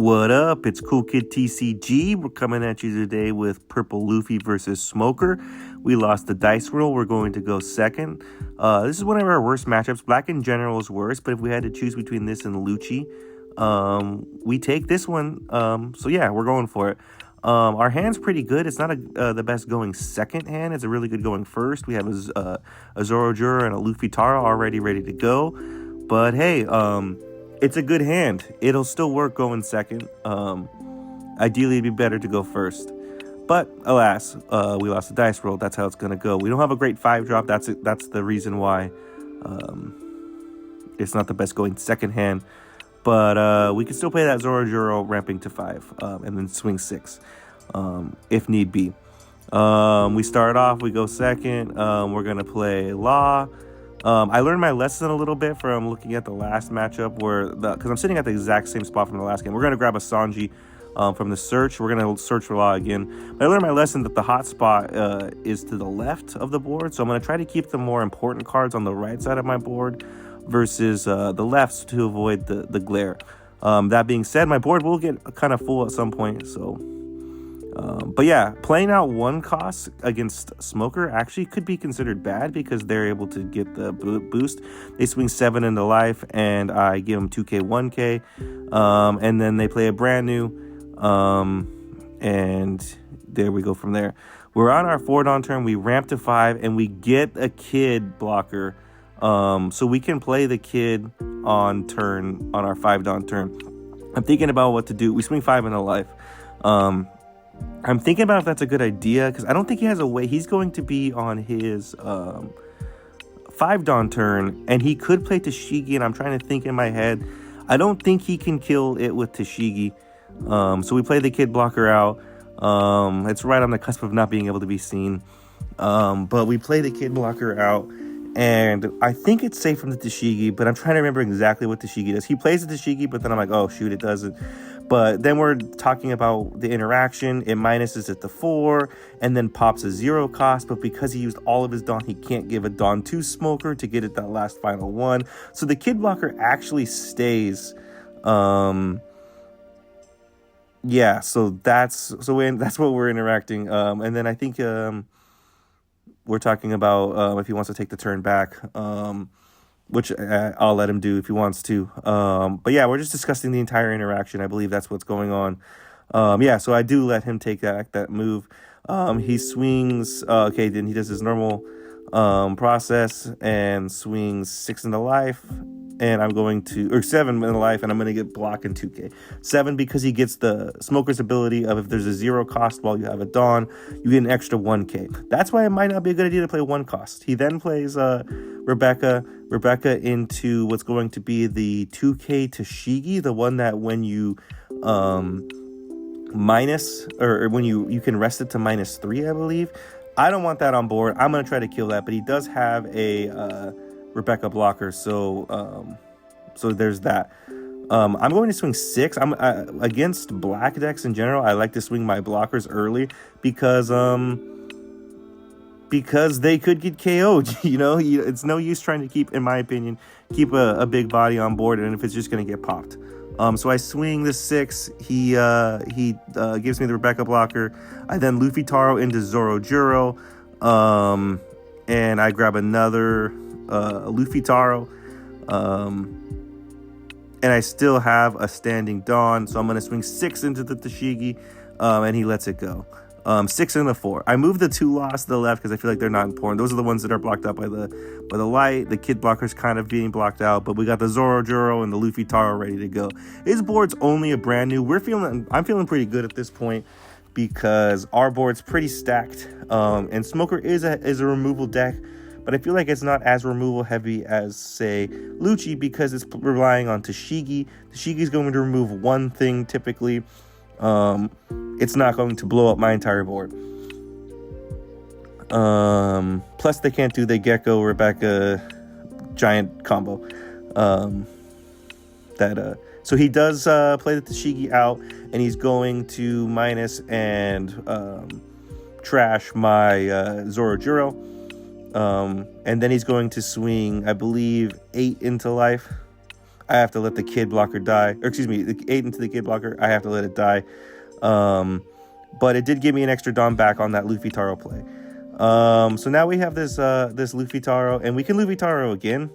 What up? It's Cool Kid TCG. We're coming at you today with Purple Luffy versus Smoker. We lost the dice roll. We're going to go second. This is one of our worst matchups. Black in general is worse, but if we had to choose between this and Lucci, we take this one. So yeah, we're going for it. Our hand's pretty good. It's not the best going second hand. It's a really good going first. We have a Zorojuro and a Luffy Taro already ready to go. But hey, it's a good hand. It'll still work going second. Ideally, it'd be better to go first. But alas, we lost the dice roll. That's how it's gonna go. We don't have a great 5-drop. That's the reason why it's not the best going second hand. But we can still play that Zorojuro ramping to 5 and then swing 6 if need be. We start off. We go second. We're gonna play Law. I learned my lesson a little bit from looking at the last matchup because I'm sitting at the exact same spot from the last game. We're going to grab a Sanji from the search. We're going to search for Law again. But I learned my lesson that the hot spot is to the left of the board. So I'm going to try to keep the more important cards on the right side of my board versus the left to avoid the glare. That being said, my board will get kind of full at some point. But yeah, playing out 1 cost against Smoker actually could be considered bad because they're able to get the boost. They swing 7 into life, and I give them 2k, 1k, and then they play a brand new, and there we go from there. We're on our 4-Dawn turn. We ramp to 5, and we get a Kid blocker, so we can play the Kid on our 5-Dawn turn. I'm thinking about what to do. We swing 5 into life. I'm thinking about if that's a good idea because I don't think he has a way. He's going to be on his 5-Dawn turn, and he could play Tashigi, and I'm trying to think in my head. I don't think he can kill it with Tashigi. So we play the Kid blocker out. It's right on the cusp of not being able to be seen. But we play the Kid blocker out, and I think it's safe from the Tashigi, but I'm trying to remember exactly what Tashigi does. He plays the Tashigi, but then I'm like, oh, shoot, it doesn't. But then we're talking about the interaction. It minuses it to 4 and then pops a 0 cost. But because he used all of his Dawn, he can't give a Dawn to Smoker to get it that last final 1. So the Kid blocker actually stays. Yeah, so that's what we're interacting. And then I think we're talking about if he wants to take the turn back. Which I'll let him do if he wants to. But yeah, we're just discussing the entire interaction. I believe that's what's going on. Yeah, so I do let him take that move. He swings. Okay, then he does his normal process and swings 6 into life. And I'm going to, or 7 in life, and I'm going to get block in 2k. 7 because he gets the Smoker's ability of if there's a 0 cost while you have a Dawn, you get an extra 1k. That's why it might not be a good idea to play 1 cost. He then plays Rebecca into what's going to be the 2k Tashigi, the one that when you minus, or when you can rest it to -3, I believe. I don't want that on board. I'm going to try to kill that, but he does have a Rebecca blocker, so there's that. I'm going to swing 6. I'm against black decks in general. I like to swing my blockers early because they could get KO'd. It's no use trying to keep, in my opinion, a big body on board, and if it's just going to get popped. So I swing the 6. He gives me the Rebecca blocker. I then Luffy Taro into Zorojuro, and I grab another Luffy Taro, and I still have a standing Dawn, so I'm going to swing 6 into the Tashigi, and he lets it go. 6 into 4. I move the 2 lost to the left because I feel like they're not important. Those are the ones that are blocked out by the light. The Kid blocker's kind of being blocked out, but we got the Zorojuro and the Luffy Taro ready to go. His board's only a brand new. I'm feeling pretty good at this point because our board's pretty stacked, and Smoker is a removal deck. But I feel like it's not as removal heavy as, say, Lucci because it's relying on Tashigi. Tashigi's going to remove 1 thing typically. It's not going to blow up my entire board. Plus, they can't do the Gecko Rebecca giant combo. So he does play the Tashigi out, and he's going to minus and trash my Zorojuro. And then he's going to swing, I believe, 8 into life. I have to let the kid blocker die. Or excuse me, the 8 into the kid blocker, I have to let it die. But it did give me an extra Dawn back on that Luffy Taro play. So now we have this Luffy Taro, and we can Luffy Taro again.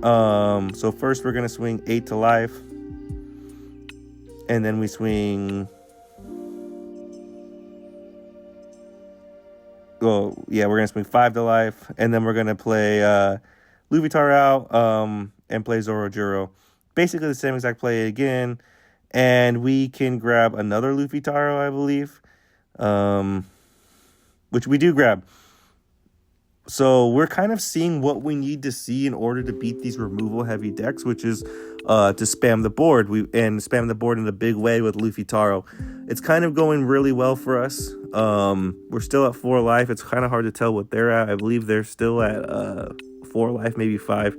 So first we're gonna swing 8 to life, and then we swing. Oh yeah, we're gonna swing 5 to life, and then we're gonna play Luffy Taro out, and play Zorojuro. Basically the same exact play again, and we can grab another Luffy Taro, I believe, which we do grab. So we're kind of seeing what we need to see in order to beat these removal heavy decks, which is to spam the board. Spam the board in a big way with Luffy Taro. It's kind of going really well for us. We're still at 4 life. It's kind of hard to tell what they're at. I believe they're still at 4 life, maybe 5.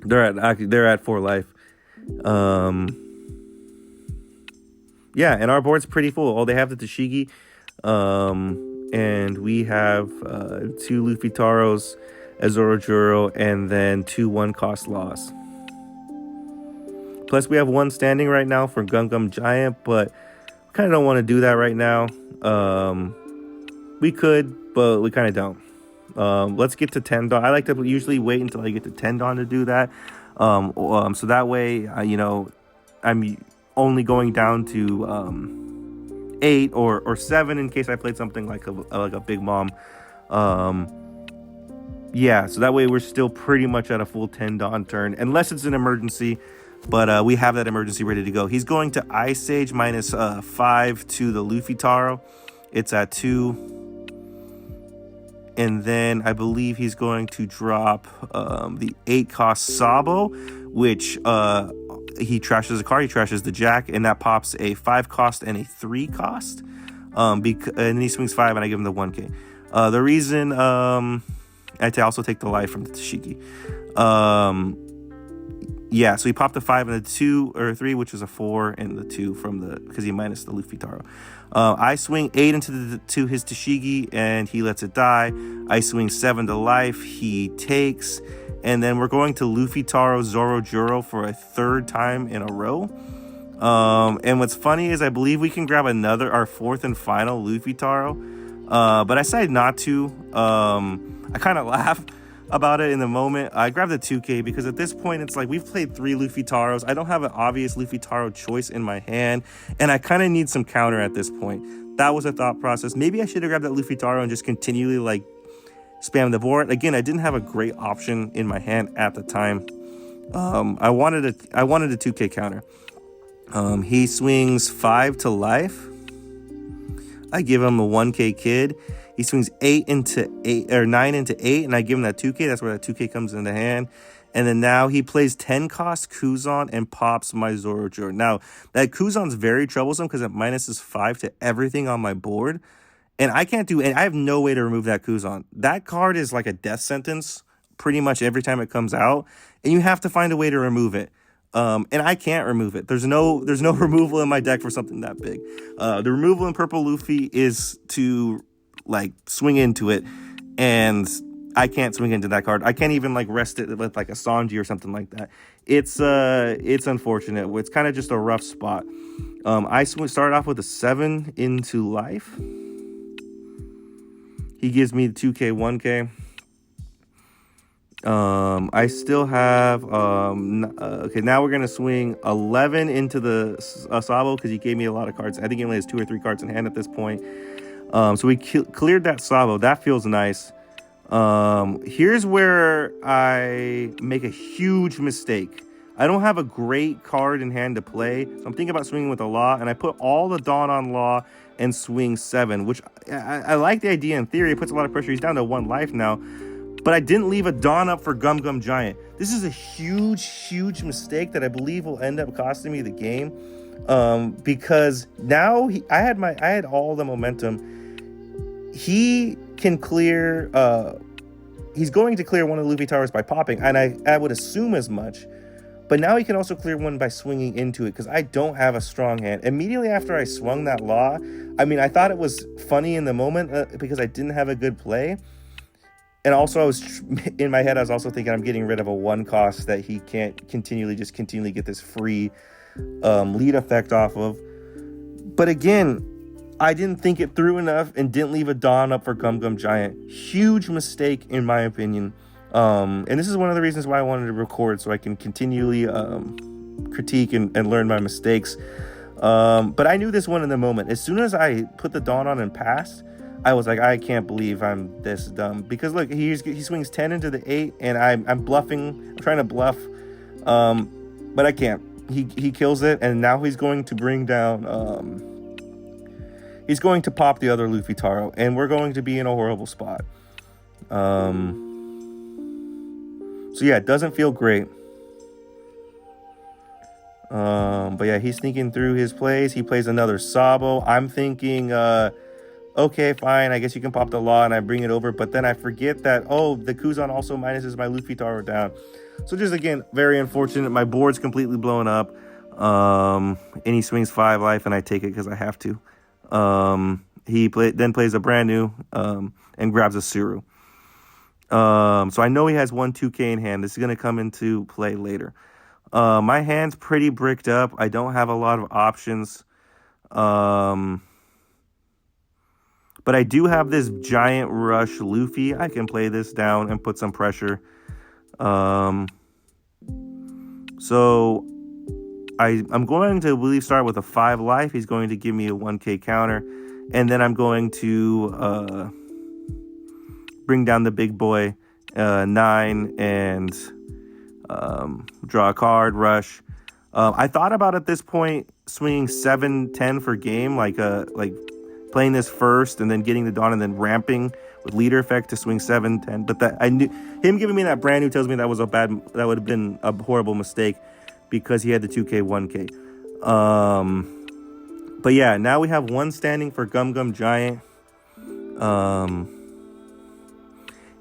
They're at 4 life. Yeah, and our board's pretty full. Oh, they have the Tashigi. And we have 2 Luffy Taros, a Zorojuro, and then 2 1-cost loss. Plus, we have 1 standing right now for Gum Giant, but kind of don't want to do that right now. We could, but we kind of don't. Let's get to 10 Dawn. I like to usually wait until I get to 10 Dawn to do that. So that way, I'm only going down to 8 or 7 in case I played something like a Big Mom. Yeah, so that way we're still pretty much at a full 10 Dawn turn, unless it's an emergency. But we have that emergency ready to go. He's going to Ice Age minus 5 to the Luffy Taro. It's at 2. And then I believe he's going to drop the 8-cost Sabo, which he trashes a card. He trashes the Jack, and that pops a 5-cost and a 3-cost. And then he swings 5, and I give him the 1K. The reason I also take the life from the Tashigi. Yeah, so he popped the 5 and the 2 or 3, which is a 4, and the 2 because he minus the Luffy Taro. I swing 8 to his Tashigi, and he lets it die. I swing 7 to life. He takes, and then we're going to Luffy Taro Zorojuro for a 3rd time in a row. And what's funny is I believe we can grab our 4th and final Luffy Taro, but I decided not to. I kind of laugh about it in the moment. I grabbed the 2K because at this point it's like we've played 3 Luffy Taros. I don't have an obvious Luffy Taro choice in my hand, and I kind of need some counter at this point. That was a thought process. Maybe I should have grabbed that Luffy Taro and just continually spam the board. Again, I didn't have a great option in my hand at the time. I wanted a 2K counter. He swings 5 to life. I give him a 1K kid. He swings 9 into 8, and I give him that 2K. That's where that 2K comes into hand. And then now he plays 10-cost Kuzan and pops my Zorojuro. Now, that Kuzan's very troublesome because it minuses 5 to everything on my board. And I can't do it. I have no way to remove that Kuzan. That card is like a death sentence pretty much every time it comes out. And you have to find a way to remove it. And I can't remove it. There's no removal in my deck for something that big. The removal in Purple Luffy is to swing into it, and I can't swing into that card. I can't even rest it with a Sanji or something like that. It's unfortunate. It's kind of just a rough spot. I started off with a 7 into life. He gives me the 2K, 1K. I still have okay, now we're gonna swing 11 into the Sabo because he gave me a lot of cards. I think he only has 2 or 3 cards in hand at this point. So we cleared that Sabo. That feels nice. Here's where I make a huge mistake. I don't have a great card in hand to play, so I'm thinking about swinging with a Law, and I put all the Dawn on Law and swing 7, which I like the idea in theory. It puts a lot of pressure. He's down to 1 life now. But I didn't leave a Dawn up for Gum Giant. This is a huge mistake that I believe will end up costing me the game. Because now I had all the momentum. He can clear. He's going to clear one of the Luffy Towers by popping, and I would assume as much. But now he can also clear one by swinging into it because I don't have a strong hand. Immediately after I swung that Law, I thought it was funny in the moment because I didn't have a good play. And also, in my head, I was also thinking I'm getting rid of a 1 cost that he can't continually get this free lead effect off of. But again, I didn't think it through enough and didn't leave a Dawn up for Gum Gum Giant. Huge mistake, in my opinion. And this is one of the reasons why I wanted to record, so I can continually critique and learn my mistakes. But I knew this one in the moment. As soon as I put the Dawn on and passed, I was like, I can't believe I'm this dumb. Because look, he swings 10 into the 8, and I'm bluffing. I'm trying to bluff, but I can't. He kills it, and now he's going to bring down. He's going to pop the other Luffy Taro, and we're going to be in a horrible spot. So yeah, it doesn't feel great. But yeah, he's sneaking through his plays. He plays another Sabo. I'm thinking, okay, fine, I guess you can pop the Law and I bring it over. But then I forget that, oh, the Kuzan also minuses my Luffy Taro down. So just, again, very unfortunate. My board's completely blown up. And he swings 5 life, and I take it because I have to. He then plays a brand new and grabs a Suru. So I know he has 1 2K in hand. This is going to come into play later. My hand's pretty bricked up. I don't have a lot of options. But I do have this giant rush Luffy. I can play this down and put some pressure. So I'm going to really start with a 5 life. He's going to give me a 1K counter. And then I'm going to bring down the big boy, 9, and draw a card, rush. I thought about at this point swinging 7-10 for game, like playing this first and then getting the Dawn and then ramping with leader effect to swing 7-10. But that I knew him giving me that brand new tells me that would have been a horrible mistake because he had the 2K 1K. But yeah, now we have 1 standing for Gum Gum Giant.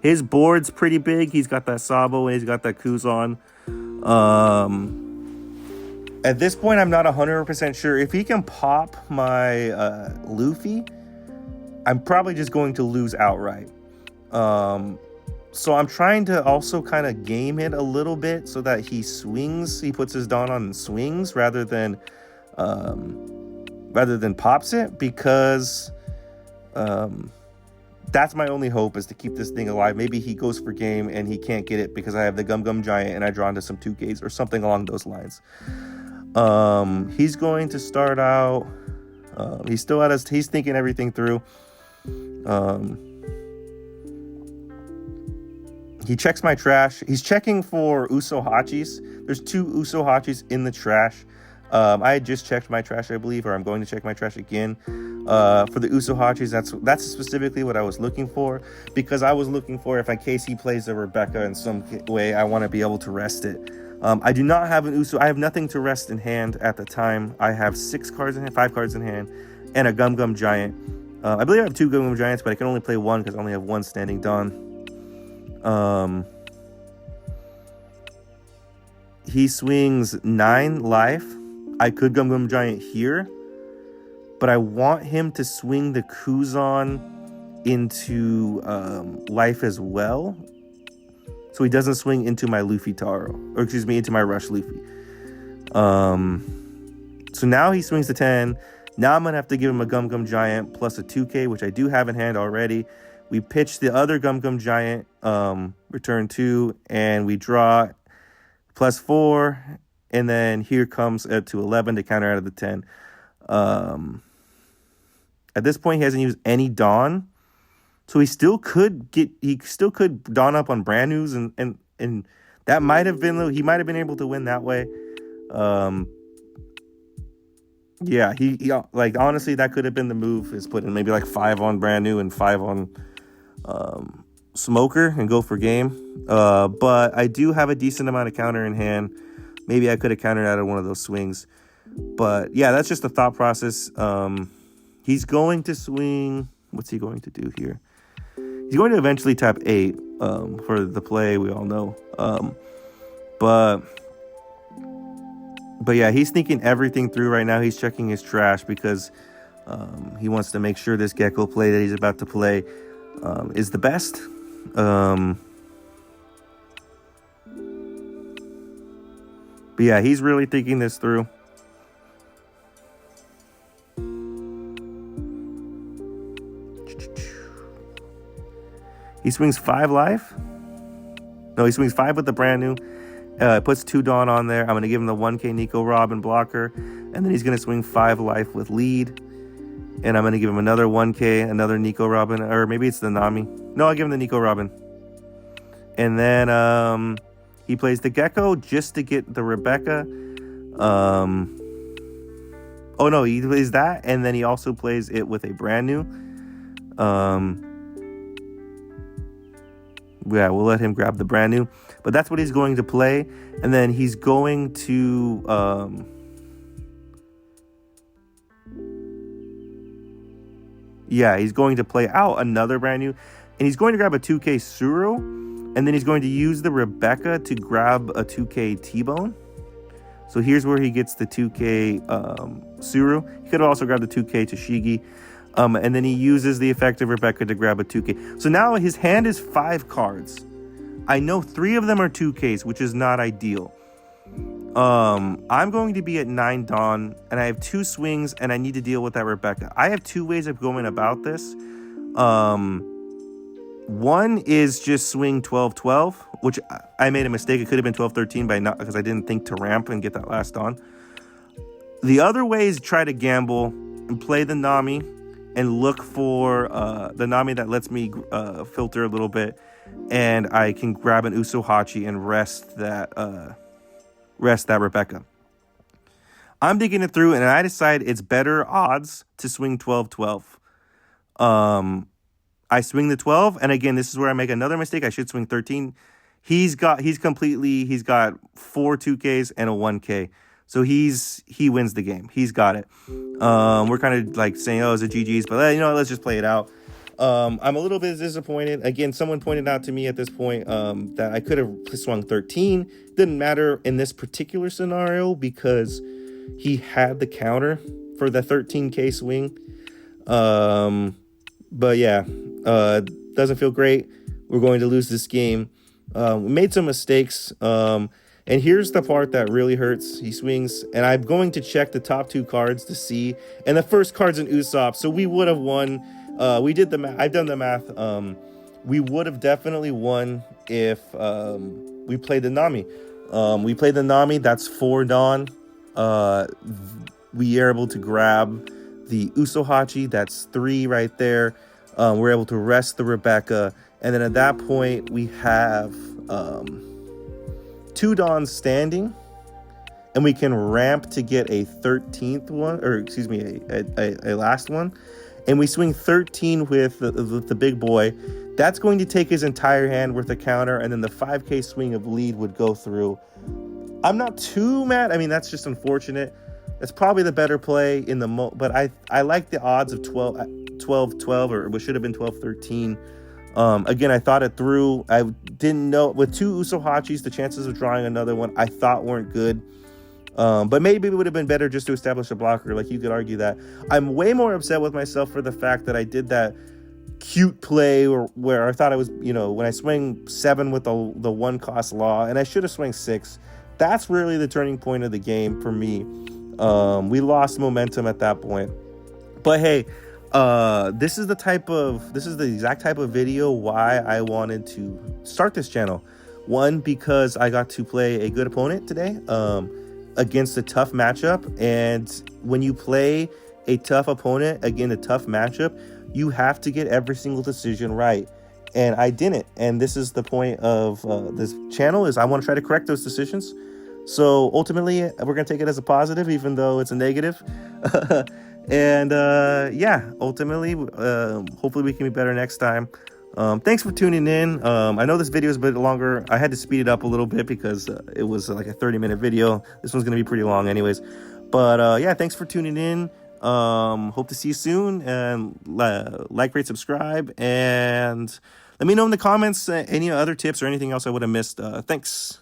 His board's pretty big. He's got that Sabo and he's got that Kuzan. At this point, I'm not 100% sure. If he can pop my Luffy, I'm probably just going to lose outright. So I'm trying to also kind of game it a little bit so that he puts his Dawn on and swings rather than pops it, because that's my only hope, is to keep this thing alive. Maybe he goes for game and he can't get it because I have the Gum Gum Giant and I draw into some 2Ks or something along those lines. He's going to start out. He's thinking everything through. He checks my trash. He's checking for Uso Hachis. There's 2 Uso Hachis in the trash. I had just checked my trash, I believe, or I'm going to check my trash again. For the Uso Hachis, that's specifically what I was looking for, because I was looking for, if in case he plays a Rebecca in some way, I want to be able to rest it. I do not have an Uso. I have nothing to rest in hand at the time. I have 5 cards in hand, and a Gum Gum Giant. I believe I have 2 Gum Gum Giants, but I can only play 1 because I only have 1 standing Dawn. He swings 9 life. I could Gum Gum Giant here, but I want him to swing the Kuzan into life as well, so he doesn't swing into my Luffy Taro, or excuse me, into my Rush Luffy. So now he swings the 10. Now I'm gonna have to give him a Gum Gum Giant plus a 2K, which I do have in hand already. We pitch the other Gum Gum Giant, return 2, and we draw plus 4, and then here comes up to 11 to counter out of the 10. At this point, he hasn't used any Dawn, so he still could Dawn up on brand news, and that might have been, he might have been able to win that way. Yeah, he like, honestly, that could have been the move, is put in maybe like 5 on brand new and 5 on Smoker and go for game. But I do have a decent amount of counter in hand. Maybe I could have countered out of one of those swings. But yeah, that's just the thought process. He's going to swing. What's he going to do here? He's going to eventually tap 8 for the play, we all know. But yeah, he's thinking everything through right now. He's checking his trash because he wants to make sure this Gecko play that he's about to play is the best. But yeah, he's really thinking this through. He swings 5 life. No, he swings 5 with the brand new. Puts 2 Dawn on there. I'm going to give him the 1K Nico Robin blocker. And then he's going to swing 5 life with lead. And I'm going to give him another 1K, another Nico Robin. Or maybe it's the Nami. No, I'll give him the Nico Robin. And then he plays the Gecko just to get the Rebecca. Oh, no, he plays that. And then he also plays it with a brand new. Yeah, we'll let him grab the brand new. But that's what he's going to play. And then he's going to... yeah, he's going to play out another brand new. And he's going to grab a 2K Suro. And then he's going to use the Rebecca to grab a 2K T-Bone. So here's where he gets the 2K Suro. He could have also grabbed the 2K Toshigi. And then he uses the effect of Rebecca to grab a 2K. So now his hand is 5 cards. I know 3 of them are 2Ks, which is not ideal. I'm going to be at 9 Dawn, and I have 2 swings, and I need to deal with that Rebecca. I have 2 ways of going about this. One is just swing 12-12, which I made a mistake. It could have been 12-13 because I didn't think to ramp and get that last Dawn. The other way is try to gamble and play the Nami and look for the Nami that lets me filter a little bit, and I can grab an Usohachi and rest that Rebecca. I'm thinking it through, and I decide it's better odds to swing 12-12. I swing the 12, and again, this is where I make another mistake. I should swing 13. He's got 4 2Ks and a 1K. So he wins the game. He's got it. We're kind of like saying, oh, it's a GG's, but let's just play it out. I'm a little bit disappointed. Again, someone pointed out to me at this point that I could have swung 13. Didn't matter in this particular scenario because he had the counter for the 13K swing. But yeah, doesn't feel great. We're going to lose this game. We made some mistakes. And here's the part that really hurts. He swings, and I'm going to check the top 2 cards to see. And the first card's an Usopp, so we would have won. We did the math. I've done the math. We would have definitely won if we played the Nami. We played the Nami. That's 4 Dawn. We are able to grab the Usohachi. That's 3 right there. We're able to rest the Rebecca. And then at that point, we have 2 Dawns standing. And we can ramp to get a 13th one. Or excuse me, a last one. And we swing 13 with the big boy. That's going to take his entire hand worth of counter. And then the 5K swing of lead would go through. I'm not too mad. I mean, that's just unfortunate. That's probably the better play in the but I like the odds of 12-12, or it should have been 12-13. Again, I thought it through. I didn't know with 2 Usohachis, the chances of drawing another one I thought weren't good. But maybe it would have been better just to establish a blocker. Like, you could argue that. I'm way more upset with myself for the fact that I did that cute play where I thought I was, when I swing 7 with the 1 cost law, and I should have swung 6. That's really the turning point of the game for me. We lost momentum at that point. But hey, this is the exact type of video why I wanted to start this channel. One, because I got to play a good opponent today. Against a tough matchup, and when you play a tough opponent again, a tough matchup, you have to get every single decision right, and I didn't. And this is the point of this channel, is I want to try to correct those decisions. So ultimately, we're gonna take it as a positive, even though it's a negative. And yeah, ultimately, hopefully we can be better next time. Thanks for tuning in. I know this video is a bit longer. I had to speed it up a little bit because it was like a 30-minute video. This one's going to be pretty long anyways. But yeah, thanks for tuning in. Hope to see you soon. And like, rate, subscribe. And let me know in the comments any other tips or anything else I would have missed. Thanks.